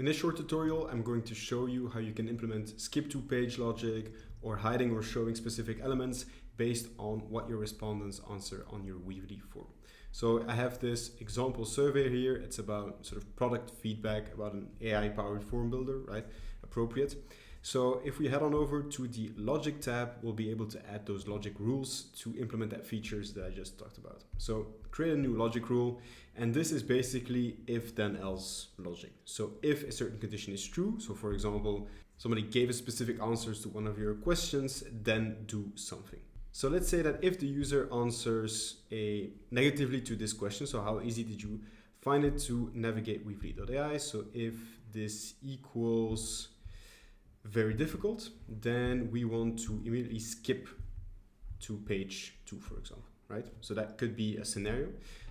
In this short tutorial, I'm going to show you how you can implement skip to page logic or hiding or showing specific elements based on what your respondents answer on your Weavely form. So I have this example survey here. It's about sort of product feedback about an AI-powered form builder, right? Appropriate. So if we head on over to the logic tab, we'll be able to add those logic rules to implement that features that I just talked about. So create a new logic rule, and this is basically if then else logic. So if a certain condition is true, so for example, somebody gave a specific answers to one of your questions, then do something. So let's say that if the user answers negatively to this question, so how easy did you find it to navigate Weavely.ai? So if this equals very difficult, then we want to immediately skip to page 2, for example, right? So that could be a scenario.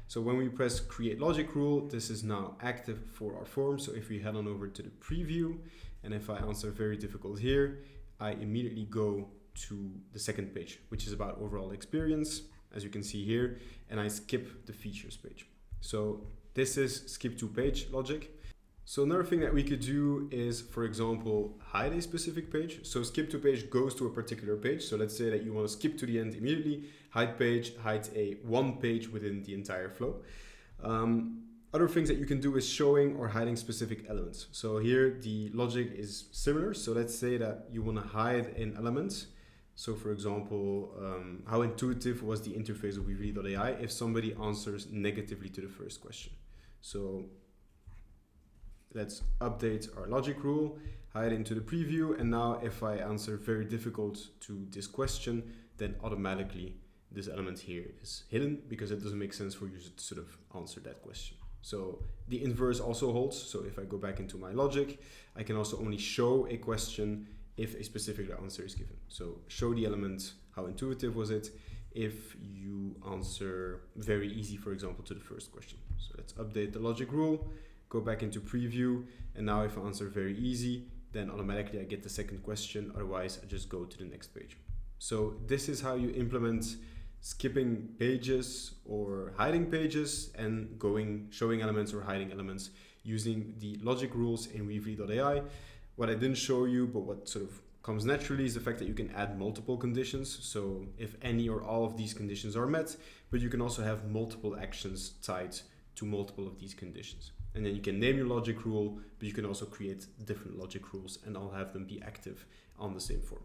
So when we press create logic rule, this is now active for our form. So if we head on over to the preview, and if I answer very difficult here, I immediately go to the second page, which is about overall experience, as you can see here, and I skip the features page. So this is skip to page logic. So another thing that we could do is, for example, hide a specific page. So skip to page goes to a particular page. So let's say that you want to skip to the end immediately. Hide page hides one page within the entire flow. Other things that you can do is showing or hiding specific elements. So here the logic is similar. So let's say that you want to hide an element. So for example, how intuitive was the interface of Weavely.ai if somebody answers negatively to the first question. So let's update our logic rule, hide into the preview, and now if I answer very difficult to this question, then automatically this element here is hidden because it doesn't make sense for users to sort of answer that question. So the inverse also holds. So if I go back into my logic, I can also only show a question if a specific answer is given. So show the element, how intuitive was it, if you answer very easy, for example, to the first question. So let's update the logic rule. Go back into preview, and now if I answer very easy, then automatically I get the second question, otherwise I just go to the next page. So this is how you implement skipping pages or hiding pages and showing elements or hiding elements using the logic rules in Weavely.ai. What I didn't show you, but what sort of comes naturally, is the fact that you can add multiple conditions. So if any or all of these conditions are met, but you can also have multiple actions tied to multiple of these conditions. And then you can name your logic rule, but you can also create different logic rules and all have them be active on the same form.